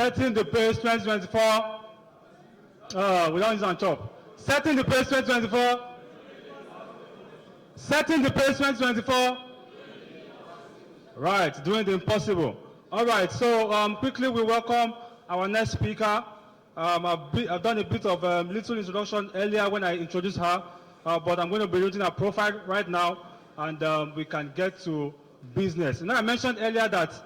Setting the pace 2024. We don't use on top. Setting the pace 2024. Setting the pace 2024. Right, doing the impossible. All right, so quickly we welcome our next speaker. I've done a bit of little introduction earlier when I introduced her, but I'm going to be reading her profile right now, and we can get to business. You know, I mentioned earlier that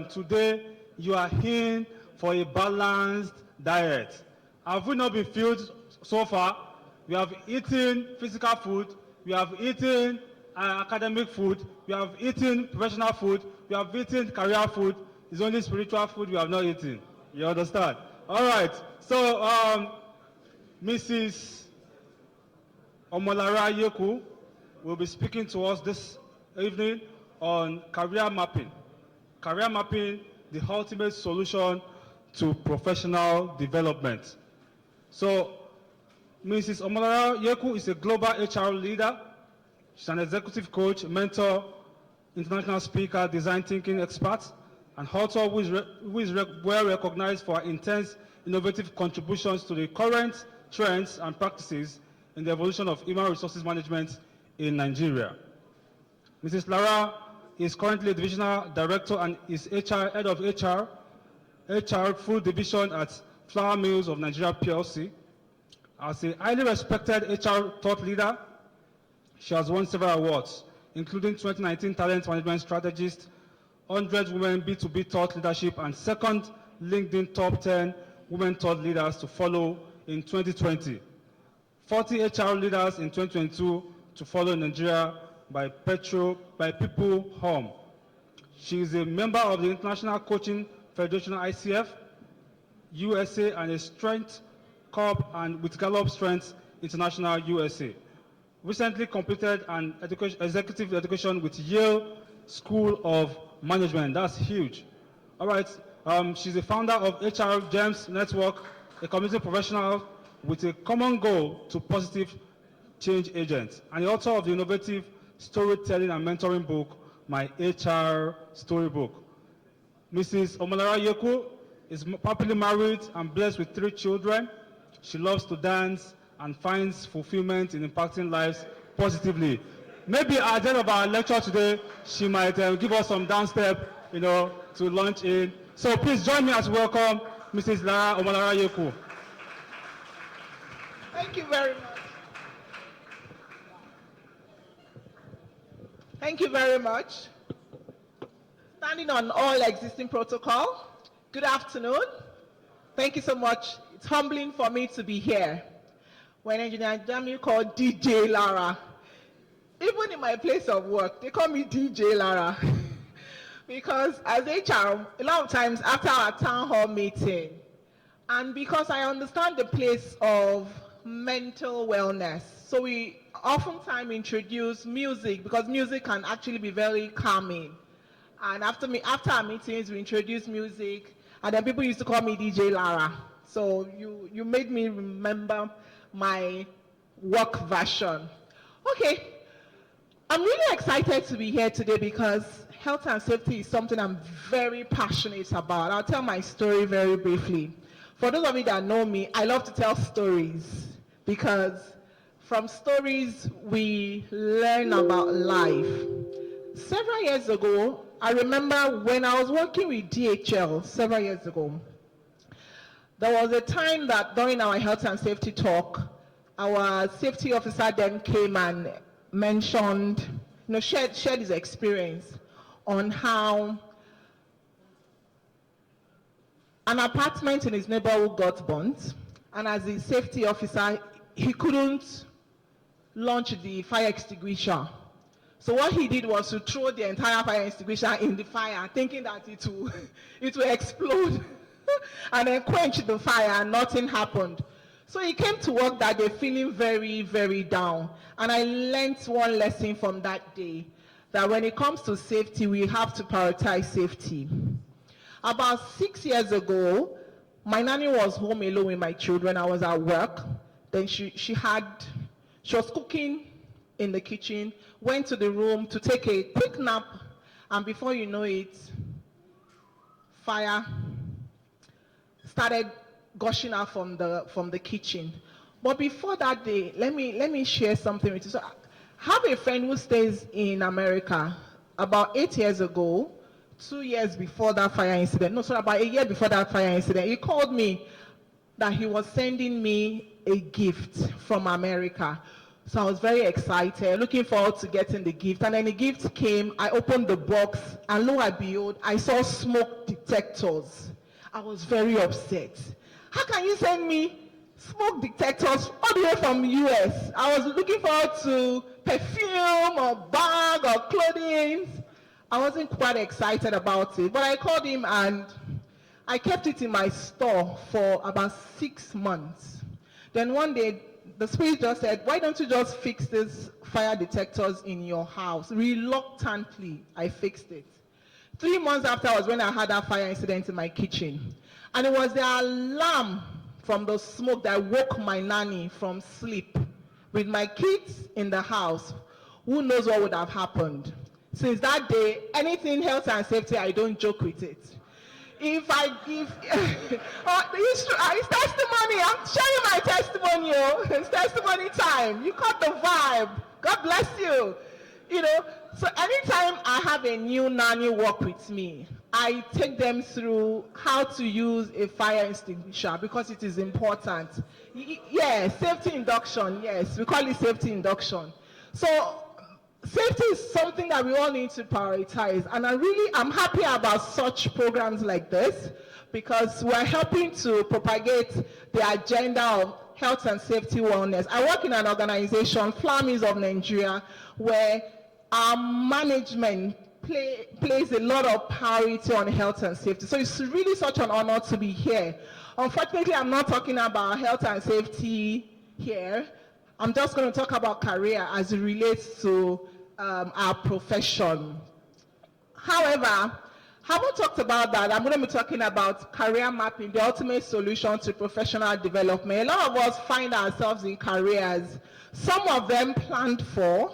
today you are in for a balanced diet. Have we not been filled so far? We have eaten physical food, we have eaten academic food, we have eaten professional food, we have eaten career food. It's only spiritual food we have not eaten. You understand? All right. So, Mrs. Omolara Yeku will be speaking to us this evening on career mapping. Career mapping, the ultimate solution to professional development. So, Mrs. Omolara Yeku is a global HR leader. She's an executive coach, mentor, international speaker, design thinking expert, and author who is well recognized for her intense, innovative contributions to the current trends and practices in the evolution of human resources management in Nigeria. Mrs. Lara is currently a divisional director and is head of HR full division at Flour Mills of Nigeria PLC. As a highly respected HR thought leader, she has won several awards, including 2019 Talent Management Strategist, 100 Women B2B Thought Leadership, and second LinkedIn Top 10 Women Thought Leaders to follow in 2020. 40 HR leaders in 2022 to follow in Nigeria by People Home. She is a member of the International Coaching Federation ICF, USA, and a Strength Corp and with Gallup Strength International USA. Recently completed an executive education with Yale School of Management. That's huge. All right. She's the founder of HR Gems Network, a community professional with a common goal to positive change agents, and the author of the innovative storytelling and mentoring book, My HR Storybook. Mrs. Omolara Yeku is happily married and blessed with 3 children. She loves to dance and finds fulfillment in impacting lives positively. Maybe at the end of our lecture today, she might give us some dance step, to launch in. So please join me as we welcome Mrs. Lara Omolara Yeku. Thank you very much. Thank you very much. Standing on all existing protocol, good afternoon. Thank you so much. It's humbling for me to be here. When Engineer Jamiu called DJ Lara, even in my place of work, they call me DJ Lara. Because as HR, a lot of times after our town hall meeting, and because I understand the place of mental wellness, so we oftentimes introduce music, because music can actually be very calming. And after our meetings, we introduce music, and then people used to call me DJ Lara. So you made me remember my work version. Okay, I'm really excited to be here today because health and safety is something I'm very passionate about. I'll tell my story very briefly. For those of you that know me, I love to tell stories because from stories we learn about life. Several years ago, I remember when I was working with DHL several years ago, there was a time that during our health and safety talk, our safety officer then came and mentioned, shared his experience on how an apartment in his neighborhood got burnt, and as a safety officer, he couldn't launch the fire extinguisher. So what he did was to throw the entire fire extinguisher in the fire, thinking that it will explode and then quench the fire, and nothing happened. So he came to work that day feeling very, very down. And I learned one lesson from that day, that when it comes to safety, we have to prioritize safety. About 6 years ago, my nanny was home alone with my children. I was at work. Then she was cooking in the kitchen, went to the room to take a quick nap, and before you know it, fire started gushing out from the kitchen. But before that day, let me share something with you. So I have a friend who stays in America. About 8 years ago, 2 years before that fire incident, no, sorry, about a year before that fire incident, he called me that he was sending me a gift from America. So I was very excited, looking forward to getting the gift. And then the gift came, I opened the box, and lo and behold, I saw smoke detectors. I was very upset. How can you send me smoke detectors all the way from US? I was looking forward to perfume or bag or clothing. I wasn't quite excited about it, but I called him and I kept it in my store for about 6 months. Then one day, the spirit just said, why don't you just fix these fire detectors in your house? Reluctantly, I fixed it. 3 months after was when I had that fire incident in my kitchen. And it was the alarm from the smoke that woke my nanny from sleep. With my kids in the house, who knows what would have happened? Since that day, anything health and safety, I don't joke with it. If I give, it's testimony, I'm sharing my testimony, it's testimony time. You caught the vibe. God bless you. You know, so anytime I have a new nanny work with me, I take them through how to use a fire extinguisher because it is important. Yes, safety induction, yes, we call it safety induction. So safety is something that we all need to prioritize, and I'm happy about such programs like this because we're helping to propagate the agenda of health and safety wellness. I work in an organization, Flamis of Nigeria, where our management plays a lot of priority on health and safety. So it's really such an honor to be here. Unfortunately, I'm not talking about health and safety here. I'm just going to talk about career as it relates to our profession. However, haven't talked about that. I'm going to be talking about career mapping, the ultimate solution to professional development. A lot of us find ourselves in careers, some of them planned for,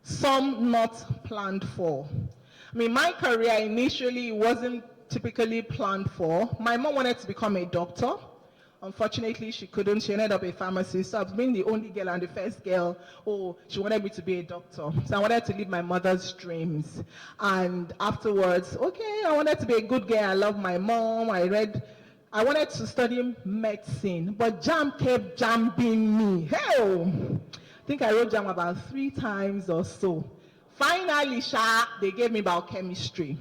some not planned for. I mean, my career initially wasn't typically planned for. My mom wanted to become a doctor. Unfortunately, she couldn't. She ended up a pharmacist. So I was being the only girl and the first girl. Oh, she wanted me to be a doctor. So I wanted to live my mother's dreams. And afterwards, okay, I wanted to be a good girl. I love my mom. I wanted to study medicine, but JAM kept jamming me. Hell, I think I wrote JAM about 3 times or so. Finally, they gave me biochemistry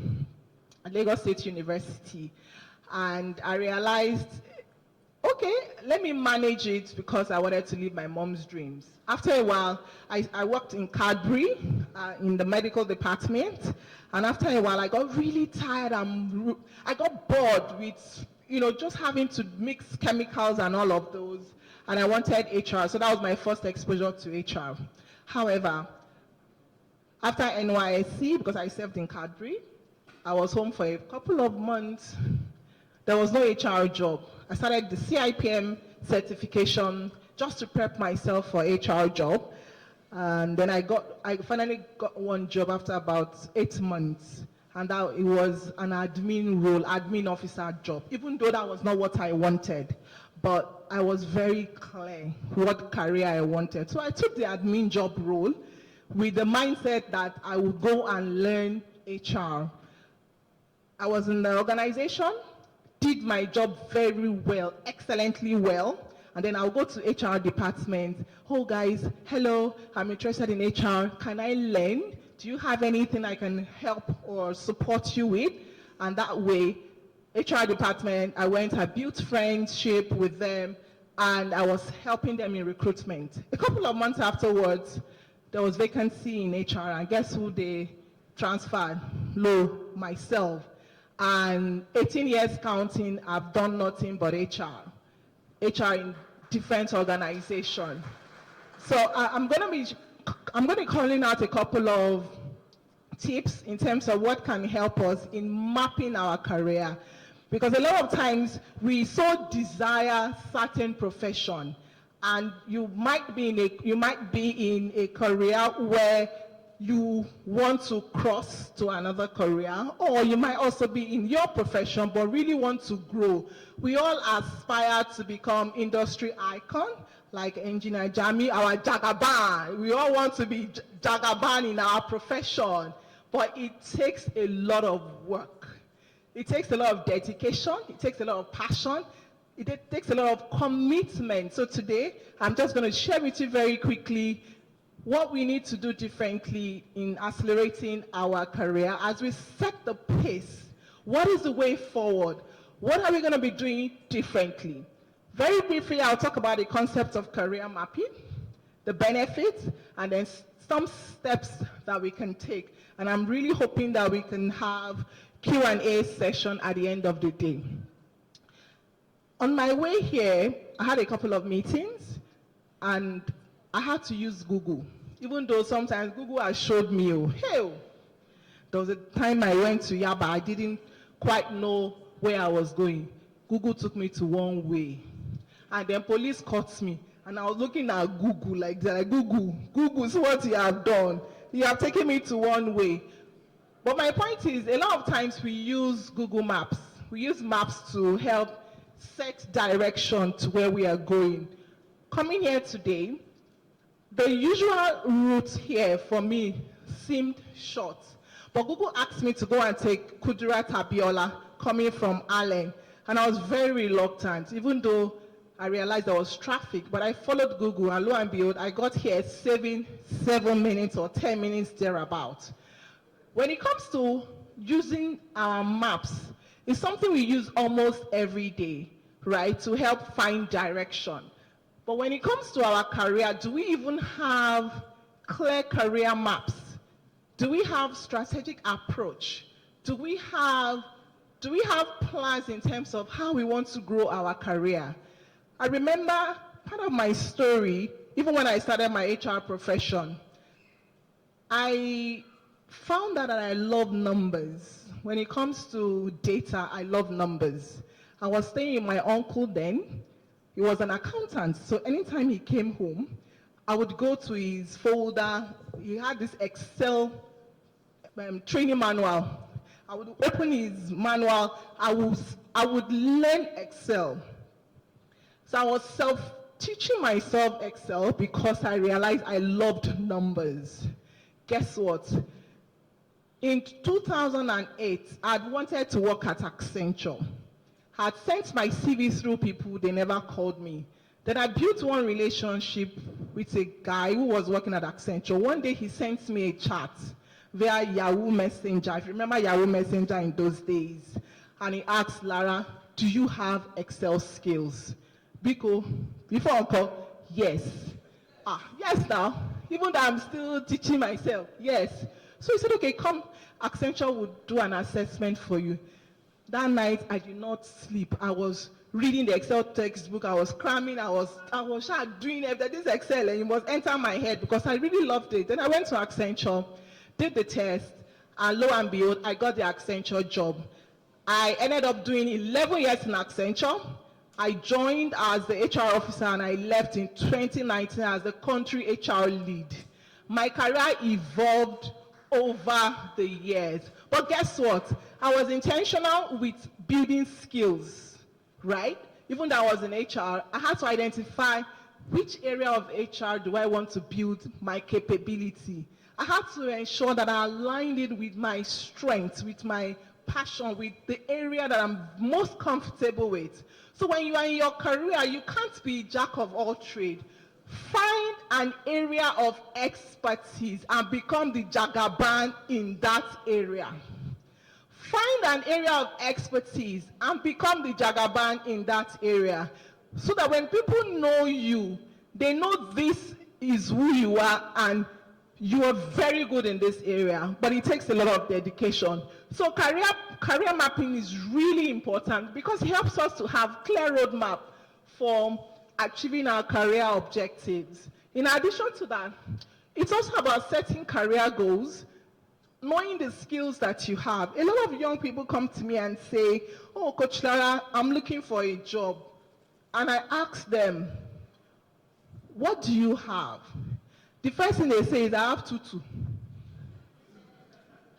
at Lagos State University. And I realized, okay, let me manage it because I wanted to live my mom's dreams. After a while, I worked in Cadbury in the medical department. And after a while, I got really tired. I got bored with, just having to mix chemicals and all of those. And I wanted HR. So that was my first exposure to HR. However, after NYSC, because I served in Cadbury, I was home for a couple of months. There was no HR job. I started the CIPM certification just to prep myself for HR job. And then I finally got one job after about 8 months. And it was an admin role, admin officer job, even though that was not what I wanted. But I was very clear what career I wanted. So I took the admin job role with the mindset that I would go and learn HR. I was in the organization, did my job very well, excellently well, and then I'll go to HR department. Oh guys, hello, I'm interested in HR. Can I learn? Do you have anything I can help or support you with? And that way, HR department, I built friendship with them, and I was helping them in recruitment. A couple of months afterwards, there was vacancy in HR, and guess who they transferred? Myself. And 18 years counting, I've done nothing but HR in different organizations. So I'm going to be calling out a couple of tips in terms of what can help us in mapping our career. Because a lot of times we so desire certain profession, and you might be in a career where you want to cross to another career, or you might also be in your profession but really want to grow. We all aspire to become industry icon, like Engineer Jami, our Jagaban. We all want to be Jagaban in our profession, but it takes a lot of work. It takes a lot of dedication, it takes a lot of passion, it takes a lot of commitment. So today, I'm just going to share with you very quickly what we need to do differently in accelerating our career as we set the pace. What is the way forward? What are we going to be doing differently? Very briefly, I'll talk about the concept of career mapping, the benefits, and then some steps that we can take. And I'm really hoping that we can have Q&A session at the end of the day. On my way here, I had a couple of meetings, and I had to use Google. Even though sometimes Google has showed me, oh, hey, there was a time I went to Yaba, I didn't quite know where I was going. Google took me to one way. And then police caught me. And I was looking at Google like that. Google's what you have done. You have taken me to one way. But my point is, a lot of times we use Google Maps. We use maps to help set direction to where we are going. Coming here today, the usual route here for me seemed short, but Google asked me to go and take Kudirat Abiola coming from Allen, and I was very reluctant, even though I realized there was traffic, but I followed Google, and lo and behold, I got here saving 7 minutes or 10 minutes thereabout. When it comes to using our maps, it's something we use almost every day, right, to help find direction. But when it comes to our career, do we even have clear career maps? Do we have strategic approach? Do we have plans in terms of how we want to grow our career? I remember part of my story, even when I started my HR profession, I found out that I love numbers. When it comes to data, I love numbers. I was staying with my uncle then. He was an accountant, so anytime he came home, I would go to his folder. He had this Excel training manual. I would open his manual. I would learn Excel. So I was teaching myself Excel because I realized I loved numbers. Guess what? In 2008, I'd wanted to work at Accenture. I had sent my CV through people, they never called me. Then I built one relationship with a guy who was working at Accenture. One day he sent me a chat via Yahoo Messenger. If you remember Yahoo Messenger in those days. And he asked Lara, do you have Excel skills? Biko, before uncle, yes. Yes now, even though I'm still teaching myself, yes. So he said, okay, come, Accenture would do an assessment for you. That night, I did not sleep. I was reading the Excel textbook. I was cramming. I was doing everything. This Excel, and it was entering my head because I really loved it. Then I went to Accenture, did the test, and lo and behold, I got the Accenture job. I ended up doing 11 years in Accenture. I joined as the HR officer, and I left in 2019 as the country HR lead. My career evolved over the years. But guess what? I was intentional with building skills, right? Even though I was in HR, I had to identify which area of HR do I want to build my capability. I had to ensure that I aligned it with my strengths, with my passion, with the area that I'm most comfortable with. So when you are in your career, you can't be jack of all trades. Find an area of expertise and become the Jagaban in that area. Find an area of expertise and become the Jagaban in that area. So that when people know you, they know this is who you are and you are very good in this area, but it takes a lot of dedication. So career mapping is really important because it helps us to have clear roadmap for achieving our career objectives. In addition to that, it's also about setting career goals, knowing the skills that you have. A lot of young people come to me and say, oh, Coach Lara, I'm looking for a job. And I ask them, what do you have? The first thing they say is, I have 2-2.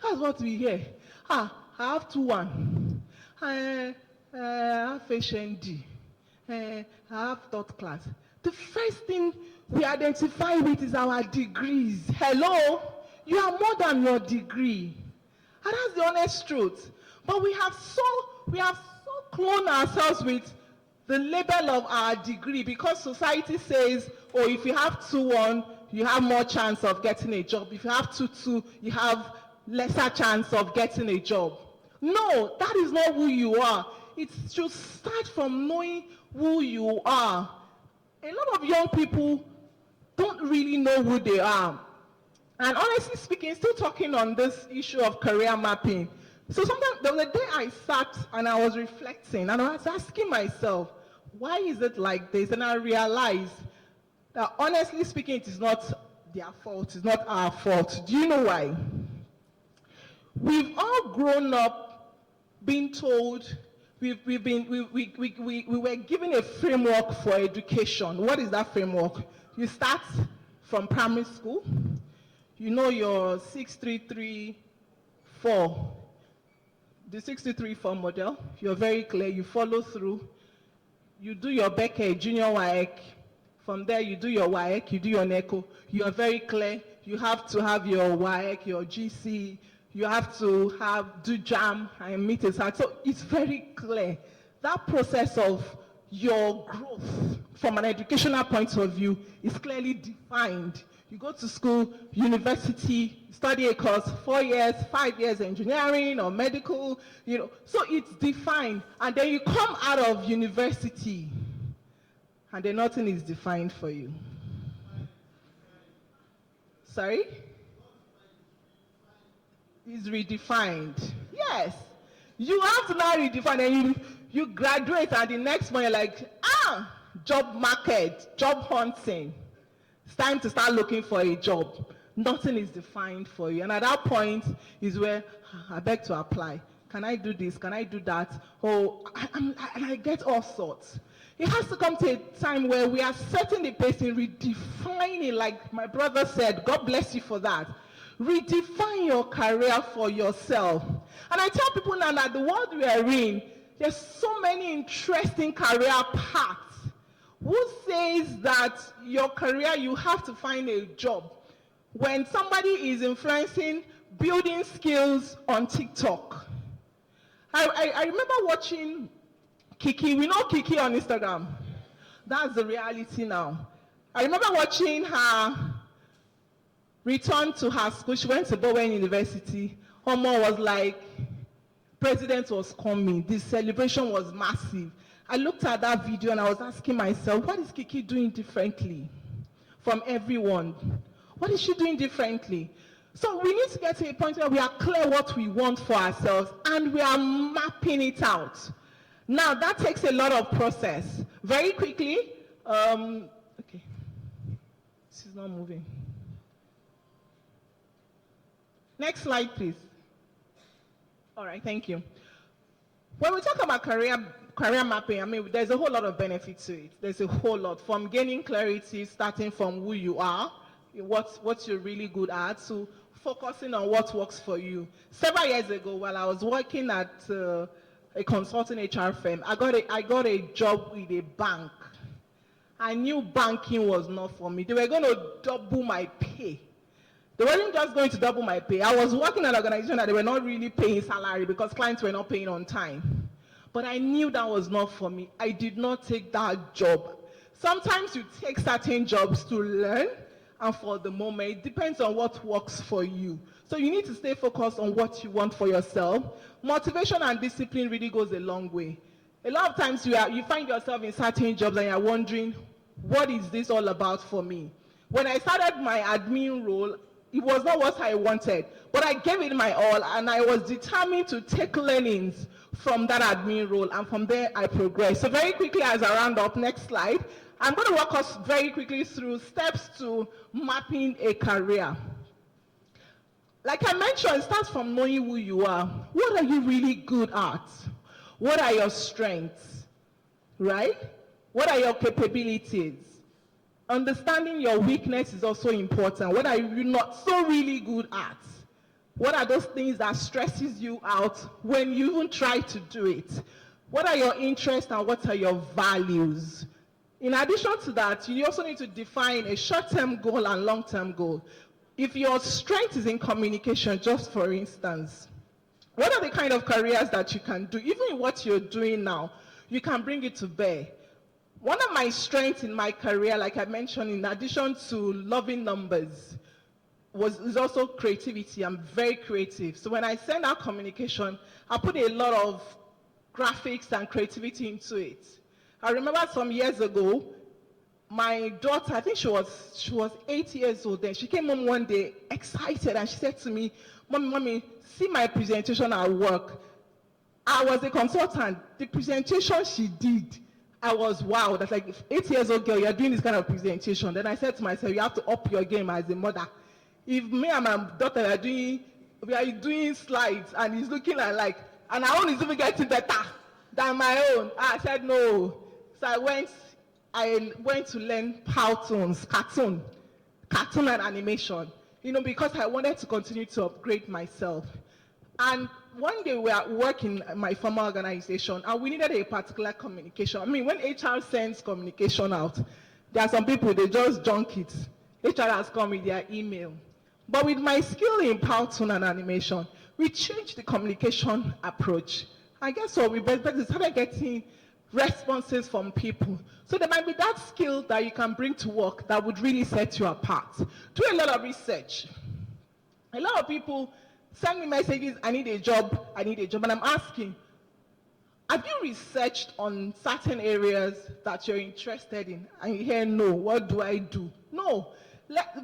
That's what we hear. I have 2-1. I have HND. I have third class. The first thing we identify with is our degrees. Hello? You are more than your degree. And that's the honest truth. But we have so cloned ourselves with the label of our degree because society says, oh, if you have 2-1, you have more chance of getting a job. If you have 2-2, you have lesser chance of getting a job. No, that is not who you are. It should start from knowing who you are. A lot of young people don't really know who they are. And honestly speaking, still talking on this issue of career mapping. So sometimes there was a day I sat and I was reflecting and I was asking myself, why is it like this? And I realized that honestly speaking, it is not their fault, it's not our fault. Do you know why? We've all grown up being told, we were given a framework for education. What is that framework? You start from primary school, you know your 6334, the 6334 model, you're very clear, you follow through, you do your Beckett, junior WAEC, from there you do your WAEC, you do your NECO, you are very clear, you have to have your WAEC, your GC, you have to do JAM and meet a SAT. So it's very clear. That process of your growth from an educational point of view is clearly defined. You go to school, university, study a course, 4 years, 5 years engineering or medical, so it's defined. And then you come out of university and then nothing is defined for you. Sorry? Is redefined. Yes. You have to now redefine, and you graduate and the next month you're like, job market, job hunting. It's time to start looking for a job. Nothing is defined for you. And at that point is where I beg to apply. Can I do this? Can I do that? Oh, I get all sorts. It has to come to a time where we are setting the pace in redefining, like my brother said, God bless you for that. Redefine your career for yourself. And I tell people now that the world we are in, there's so many interesting career paths. Who says that your career, you have to find a job? When somebody is influencing building skills on TikTok. I remember watching Kiki. We know Kiki on Instagram. That's the reality now. I remember watching her return to her school. She went to Bowen University. Her mom was like, president was coming. The celebration was massive. I looked at that video and I was asking myself, what is Kiki doing differently from everyone? What is she doing differently? So we need to get to a point where we are clear what we want for ourselves and we are mapping it out. Now that takes a lot of process. Very quickly, okay, this is not moving. Next slide, please. All right, thank you. When we talk about career mapping, I mean, there's a whole lot of benefit to it. There's a whole lot, from gaining clarity, starting from who you are, what you're really good at, to focusing on what works for you. Several years ago, while I was working at a consulting HR firm, I got a job with a bank. I knew banking was not for me. They were going to double my pay. They weren't just going to double my pay. I was working at an organization that they were not really paying salary because clients were not paying on time. But I knew that was not for me. I did not take that job. Sometimes you take certain jobs to learn, and for the moment, it depends on what works for you. So you need to stay focused on what you want for yourself. Motivation and discipline really goes a long way. A lot of times you find yourself in certain jobs and you're wondering, what is this all about for me? When I started my admin role, it was not what I wanted, but I gave it my all and I was determined to take learnings from that admin role, and from there I progressed. So very quickly, as I round up, next slide, I'm going to walk us very quickly through steps to mapping a career. Like I mentioned, it starts from knowing who you are. What are you really good at? What are your strengths, right? What are your capabilities? Understanding your weakness is also important. What are you not so really good at? What are those things that stresses you out when you even try to do it? What are your interests and what are your values? In addition to that, you also need to define a short-term goal and long-term goal. If your strength is in communication, just for instance, what are the kind of careers that you can do? Even in what you're doing now, you can bring it to bear. One of my strengths in my career, like I mentioned, in addition to loving numbers, is also creativity. I'm very creative. So when I send out communication, I put a lot of graphics and creativity into it. I remember some years ago, my daughter, I think she was 8 years old then. She came home one day excited and she said to me, Mommy, see my presentation at work. I was a consultant. The presentation she did, I was wow. That's like, 8 years old girl, you're doing this kind of presentation. Then I said to myself, you have to up your game as a mother. If me and my daughter we are doing slides and it's looking like, and our own is even getting better than my own. I said no. So I went to learn Powtoons, cartoon and animation, because I wanted to continue to upgrade myself. And one day we are working in my former organization and we needed a particular communication. I mean, when HR sends communication out, there are some people, they just junk it. HR has come with their email. But with my skill in Powtoon and animation, we changed the communication approach. And guess what? We started getting responses from people. So there might be that skill that you can bring to work that would really set you apart. Do a lot of research. A lot of people send me messages, I need a job, and I'm asking, have you researched on certain areas that you're interested in? And you hear, no, what do I do? No,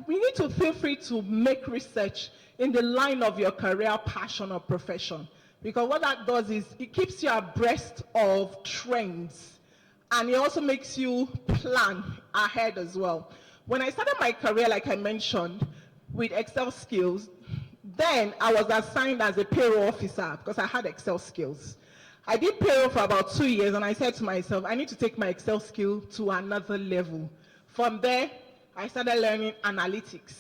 we need to feel free to make research in the line of your career, passion, or profession. Because what that does is it keeps you abreast of trends and it also makes you plan ahead as well. When I started my career, like I mentioned, with Excel skills, then I was assigned as a payroll officer because I had Excel skills. I did payroll for about 2 years and I said to myself, I need to take my Excel skill to another level. From there, I started learning analytics.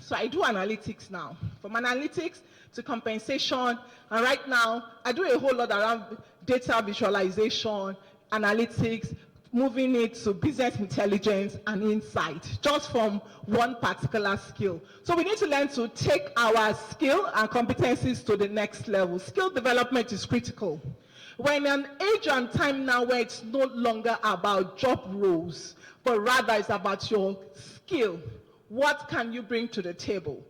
So I do analytics now. From analytics to compensation, and right now, I do a whole lot around data visualization, analytics, moving it to business intelligence and insight, just from one particular skill. So we need to learn to take our skill and competencies to the next level. Skill development is critical. We're in an age and time now where it's no longer about job roles, but rather it's about your skill. What can you bring to the table?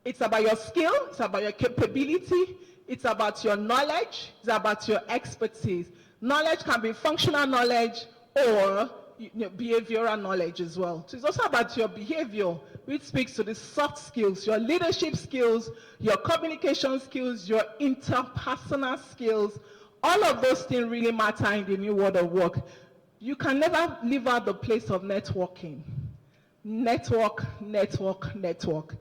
It's about your skill, it's about your capability, it's about your knowledge, it's about your expertise. Knowledge can be functional knowledge or behavioral knowledge as well. So it's also about your behavior, which speaks to the soft skills, your leadership skills, your communication skills, your interpersonal skills. All of those things really matter in the new world of work. You can never leave out the place of networking. Network, network, network.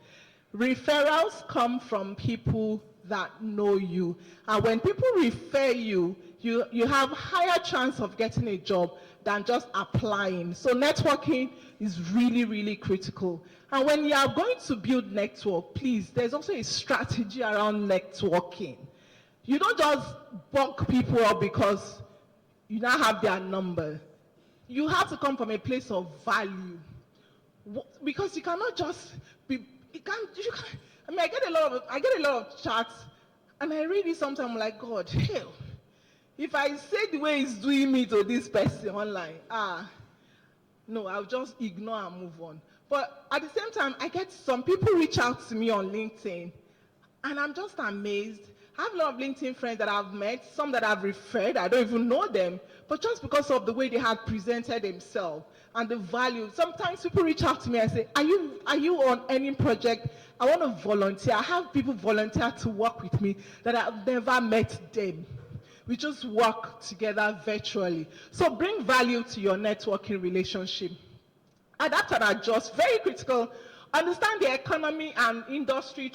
Referrals come from people that know you. And when people refer you, you have higher chance of getting a job than just applying. So networking is really, really critical. And when you are going to build network, please, there's also a strategy around networking. You don't just buck people up because you now have their number. You have to come from a place of value. Because you cannot just be, I mean, I get a lot of chats, and I read it sometimes, I'm like, God, hell, if I say the way he's doing me to this person online, no, I'll just ignore and move on. But at the same time, I get some people reach out to me on LinkedIn, and I'm just amazed. I have a lot of LinkedIn friends that I've met, some that I've referred, I don't even know them, but just because of the way they had presented themselves and the value. Sometimes people reach out to me and say, are you on any project? I want to volunteer. I have people volunteer to work with me that I've never met them. We just work together virtually. So bring value to your networking relationship. Adapt and adjust, very critical. Understand the economy and industry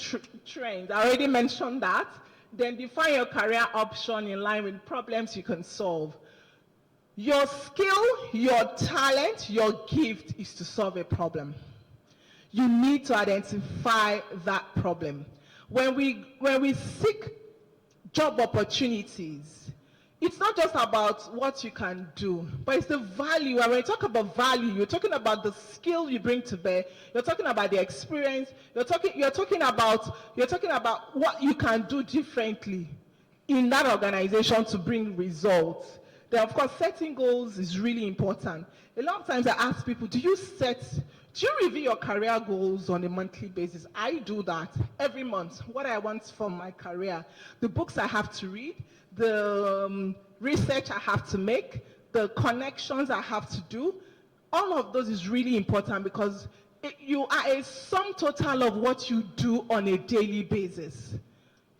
trends. I already mentioned that. Then define your career option in line with problems you can solve. Your skill, your talent, your gift is to solve a problem. You need to identify that problem. When we seek job opportunities, it's not just about what you can do, but it's the value. And when you talk about value, you're talking about the skill you bring to bear. You're talking about the experience. You're talking about what you can do differently in that organization to bring results. Then, of course, setting goals is really important. A lot of times I ask people, do you review your career goals on a monthly basis? I do that every month. What I want from my career, the books I have to read, the research I have to make, the connections I have to do, all of those is really important because you are a sum total of what you do on a daily basis.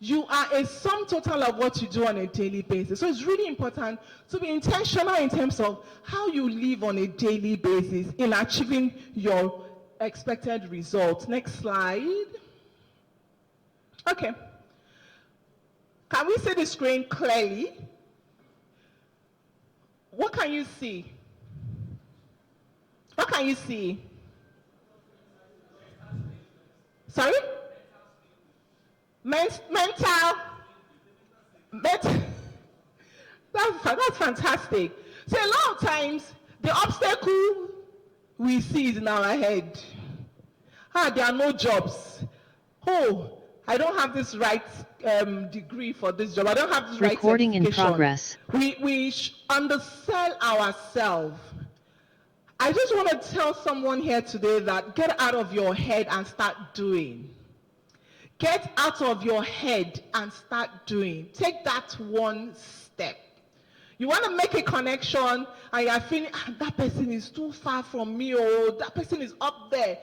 You are a sum total of what you do on a daily basis. So it's really important to be intentional in terms of how you live on a daily basis in achieving your expected results. Next slide. Okay. Can we see the screen clearly? What can you see? What can you see? Sorry? Mental. That's fantastic. So a lot of times, the obstacle we see is in our head. There are no jobs. Oh, I don't have this right degree for this job. I don't have this right Recording in certification. progress. We undersell ourselves. I just want to tell someone here today that get out of your head and start doing. Get out of your head and start doing. Take that one step. You want to make a connection and you're feeling, that person is too far from me, or that person is up there.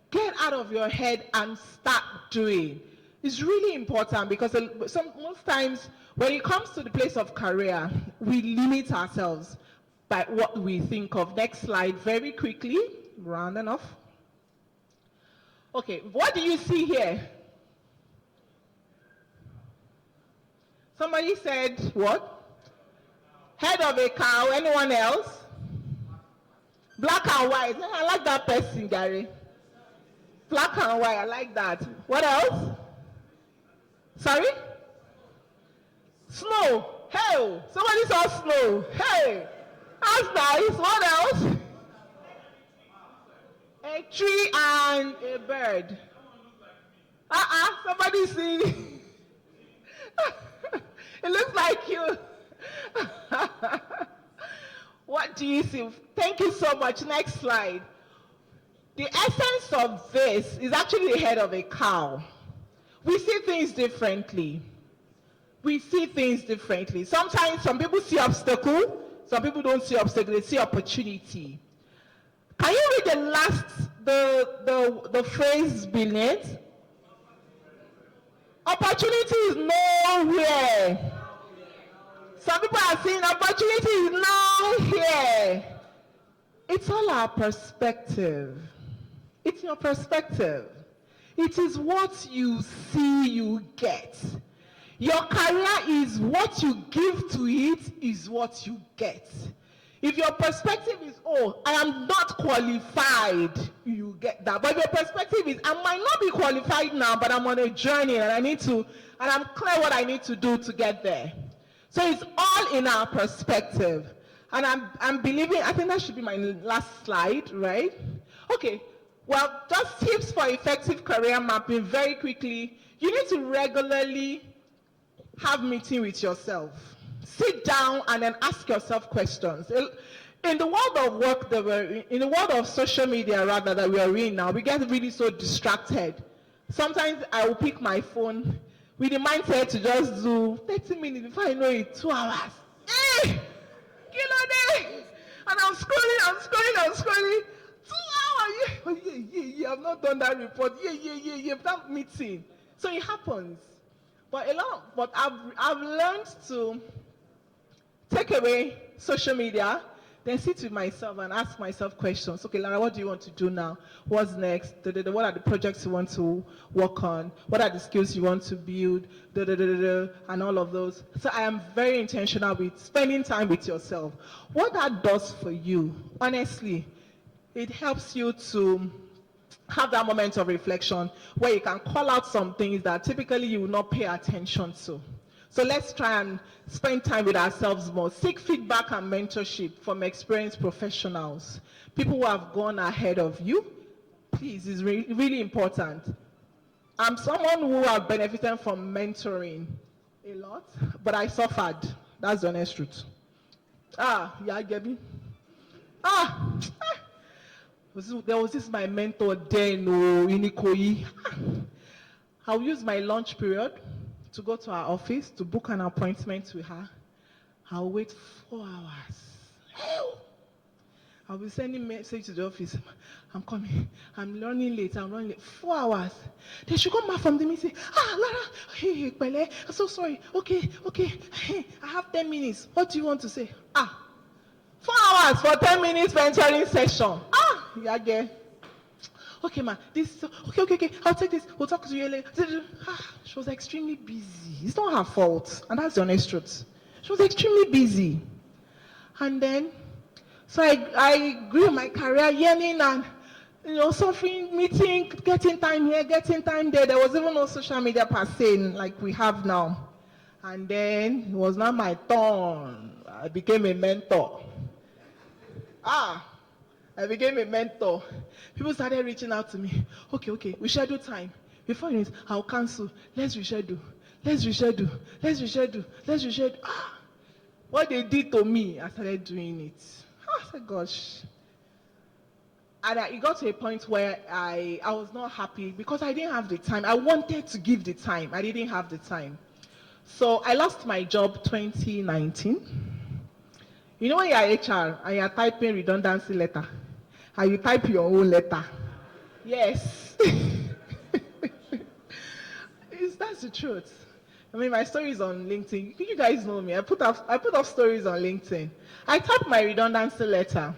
Get out of your head and start doing. It's really important because most times when it comes to the place of career, we limit ourselves by what we think of. Next slide, very quickly, rounding off. Okay, what do you see here? Somebody said what? Head of a cow. Anyone else? Black and white. I like that person, Gary. Black and white. I like that. What else? Sorry? Snow. Hey, somebody saw snow. Hey, that's nice. What else? A tree and a bird. Somebody see. It looks like you. What do you see? Thank you so much. Next slide. The essence of this is actually the head of a cow. We see things differently. We see things differently. Sometimes some people see obstacle, some people don't see obstacle, they see opportunity. Can you read the phrase beneath? Opportunity is nowhere. Some people are saying opportunity is now here. It's all our perspective. It's your perspective. It is what you see, you get. Your career is what you give to it, is what you get. If your perspective is, oh, I am not qualified, you get that. But if your perspective is, I might not be qualified now, but I'm on a journey and I'm clear what I need to do to get there. So it's all in our perspective. And I'm believing, I think that should be my last slide, right? Okay, well, just tips for effective career mapping very quickly. You need to regularly have meeting with yourself. Sit down and then ask yourself questions. In the world of work in the world of social media rather that we are in now, we get really so distracted. Sometimes I will pick my phone with the mindset to just do 30 minutes before I know it, 2 hours. Hey! Kilo day! And I'm scrolling. 2 hours! Yeah, I've not done that report. Yeah, that meeting. So it happens. But I've learned to take away social media, then sit with myself and ask myself questions. Okay, Lara, what do you want to do now? What's next? What are the projects you want to work on? What are the skills you want to build? And all of those. So I am very intentional with spending time with yourself. What that does for you, honestly, it helps you to have that moment of reflection where you can call out some things that typically you will not pay attention to. So let's try and spend time with ourselves more. Seek feedback and mentorship from experienced professionals. People who have gone ahead of you. Please, it's really important. I'm someone who have benefited from mentoring a lot, but I suffered. That's the honest truth. Yeah, Gabby. There was this my mentor then, Inikoyi. I'll use my lunch period to go to her office to book an appointment with her. I'll wait 4 hours. I'll be sending message to the office. I'm coming. I'm running late. 4 hours. Then she come back from the meeting. Lara, hey, Pele, I'm so sorry. Okay. Hey, I have 10 minutes. What do you want to say? 4 hours for 10 minutes mentoring session. Yeah. Okay, ma. Okay. I'll take this. We'll talk to you later. She was extremely busy. It's not her fault, and that's the honest truth. She was extremely busy, and then, so I grew my career yearning and suffering, meeting, getting time here, getting time there. There was even no social media per se like we have now, and then it was now my turn. I became a mentor. I became a mentor. People started reaching out to me. Okay, we schedule time. Before you know it, I'll cancel. Let's reschedule. What they did to me, I started doing it. I said, gosh. And it got to a point where I was not happy because I didn't have the time. I wanted to give the time. I didn't have the time. So I lost my job 2019. You know when you're HR and you're typing redundancy letter, and you type your own letter. Yes. That's the truth. I mean, my story is on LinkedIn. You guys know me. I put up stories on LinkedIn. I typed my redundancy letter.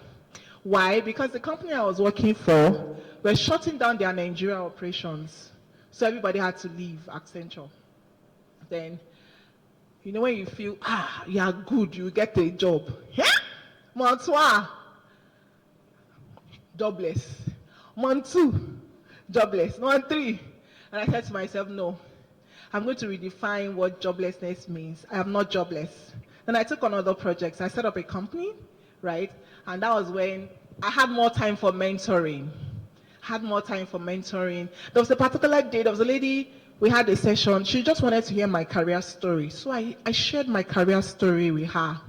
Why? Because the company I was working for were shutting down their Nigeria operations. So everybody had to leave Accenture. Then, when you feel, you are good, you get a job. Yeah? Month 1, jobless. Month 2, jobless. Month 3. And I said to myself, no, I'm going to redefine what joblessness means. I am not jobless. Then I took on other projects. I set up a company, right? And that was when I had more time for mentoring. There was a particular day, there was a lady, we had a session. She just wanted to hear my career story. So I shared my career story with her.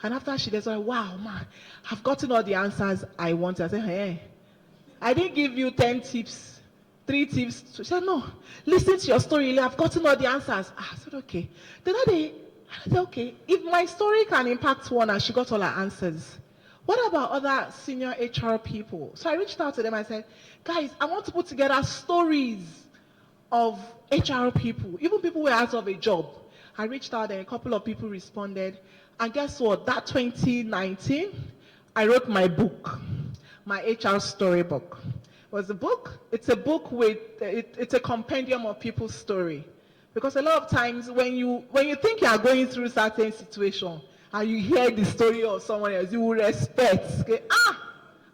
And after she said, wow, man, I've gotten all the answers I wanted. I said, hey, I didn't give you 10 tips, 3 tips. She said, no, listen to your story. I've gotten all the answers. I said, okay. Then I said, okay, if my story can impact one and she got all her answers, what about other senior HR people? So I reached out to them. I said, guys, I want to put together stories of HR people, even people who are out of a job. I reached out and a couple of people responded. And guess what? That 2019, I wrote my book, my HR storybook. It was a book. It's a book with, it's a compendium of people's story. Because a lot of times when you think you are going through certain situation and you hear the story of someone else, you will respect. Okay? I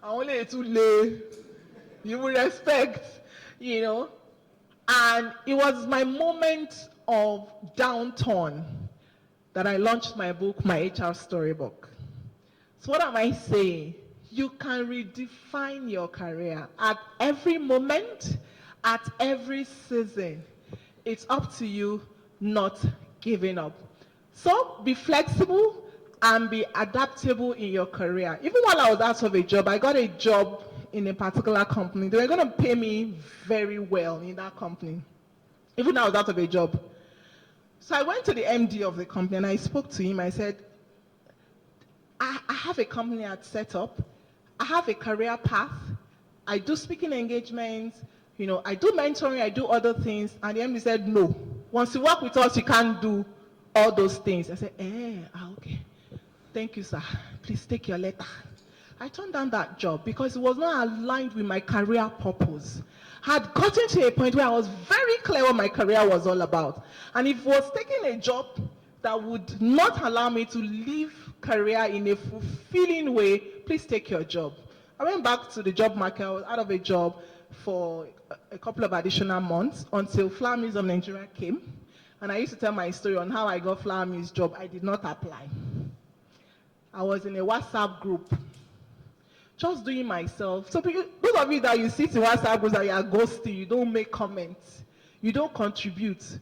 only too late. You will respect, And it was my moment of downturn that I launched my book, my HR storybook. So what am I saying? You can redefine your career at every moment, at every season. It's up to you not giving up. So be flexible and be adaptable in your career. Even while I was out of a job, I got a job in a particular company. They were going to pay me very well in that company, even though I was out of a job. So I went to the MD of the company and I spoke to him. I said, I have a company I'd set up. I have a career path. I do speaking engagements. I do mentoring. I do other things. And the MD said, no. Once you work with us, you can't do all those things. I said, okay. thank you, sir. Please take your letter. I turned down that job because it was not aligned with my career purpose. I had gotten to a point where I was very clear what my career was all about. And if it was taking a job that would not allow me to live career in a fulfilling way, please take your job. I went back to the job market. I was out of a job for a couple of additional months until Flower Mills of Nigeria came. And I used to tell my story on how I got Flower Mills' job. I did not apply. I was in a WhatsApp group, just doing myself. So those of you that you sit in WhatsApp groups and you are ghosting, you don't make comments, you don't contribute,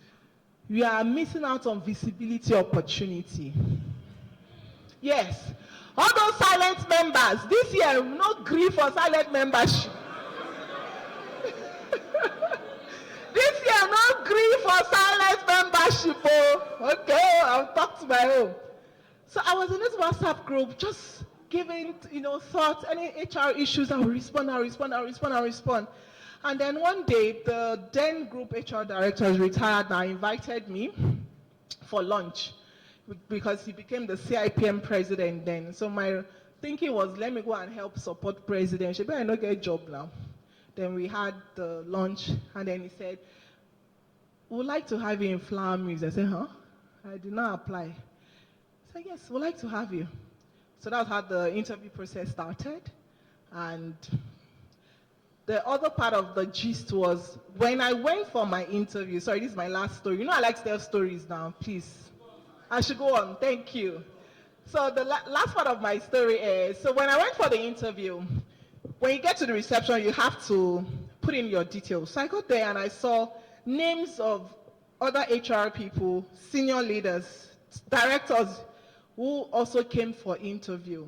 you are missing out on visibility opportunity. Yes, all those silent members, this year, no grief for silent membership. This year, no grief for silent membership. Oh, okay, I'll talk to my own. So I was in this WhatsApp group, just giving, thoughts, any HR issues, I will respond. And then one day, the then group HR director is retired and invited me for lunch because he became the CIPM president then. So my thinking was, let me go and help support president. She better not get a job now. Then we had the lunch, and then he said, we'd like to have you in Flower Mills. I said, huh? I did not apply. He said, yes, we'd like to have you. So that's how the interview process started. And the other part of the gist was, when I went for my interview, sorry, this is my last story. I like to tell stories now, please. I should go on, thank you. So the last part of my story is, so when I went for the interview, when you get to the reception, you have to put in your details. So I got there and I saw names of other HR people, senior leaders, directors who also came for interview.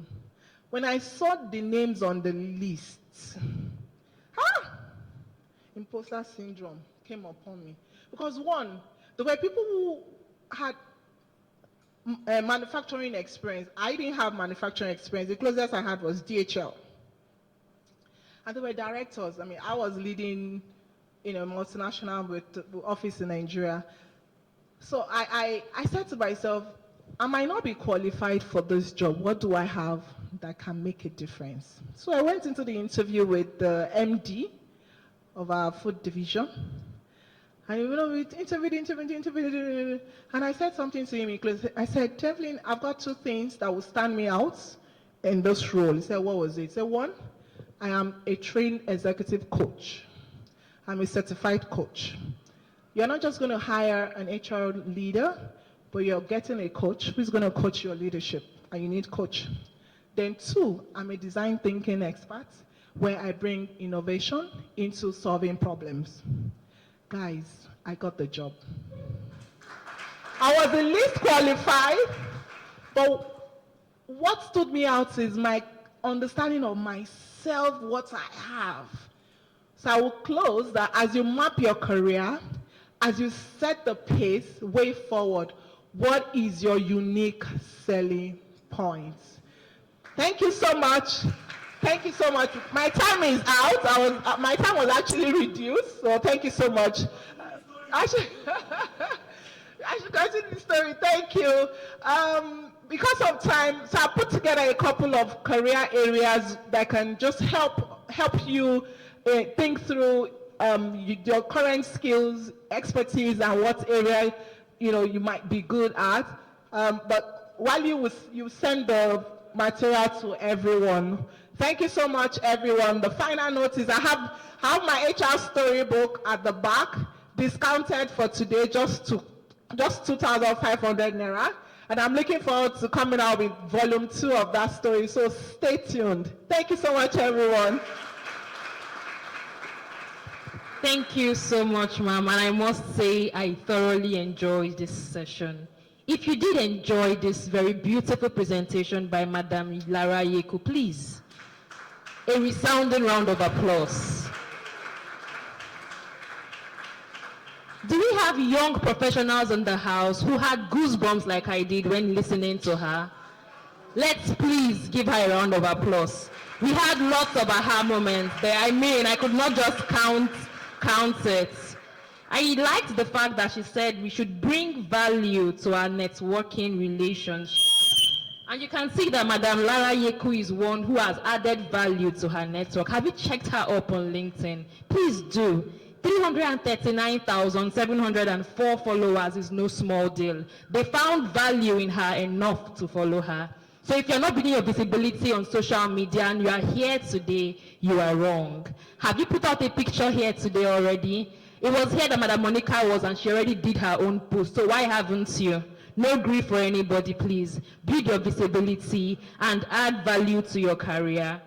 When I saw the names on the list, imposter syndrome came upon me. Because one, there were people who had manufacturing experience. I didn't have manufacturing experience. The closest I had was DHL. And there were directors. I was leading a multinational with office in Nigeria. So I said to myself, I might not be qualified for this job. What do I have that can make a difference? So I went into the interview with the MD of our food division. And we interviewed, and I said something to him. I said, Devlin, I've got two things that will stand me out in this role. He said, what was it? He said, one, I am a trained executive coach. I'm a certified coach. You're not just going to hire an HR leader, but you're getting a coach who's going to coach your leadership, and you need coach. Then two, I'm a design thinking expert, where I bring innovation into solving problems. Guys, I got the job. I was the least qualified, but what stood me out is my understanding of myself, what I have. So I will close that as you map your career, as you set the pace, way forward, what is your unique selling point? Thank you so much. Thank you so much. My time is out. My time was actually reduced, so thank you so much. I should continue the story. Thank you. Because of time, so I put together a couple of career areas that can just help you think through your current skills, expertise, and what area you might be good at. But while you send the material to everyone. Thank you so much, everyone. The final note is I have my HR storybook at the back, discounted for today, just 2,500 naira. And I'm looking forward to coming out with volume 2 of that story. So stay tuned. Thank you so much, everyone. Thank you so much, ma'am. And I must say, I thoroughly enjoyed this session. If you did enjoy this very beautiful presentation by Madam Lara Yeku, please, a resounding round of applause. Do we have young professionals in the house who had goosebumps like I did when listening to her? Let's please give her a round of applause. We had lots of aha moments there. I could not just count it. I liked the fact that she said we should bring value to our networking relationships. And you can see that Madam Lara Yeku is one who has added value to her network. Have you checked her up on LinkedIn? Please do. 339,704 followers is no small deal. They found value in her enough to follow her. So if you're not building your visibility on social media and you are here today, you are wrong. Have you put out a picture here today already? It was here that Madam Monica was and she already did her own post. So why haven't you? No grief for anybody, please. Build your visibility and add value to your career.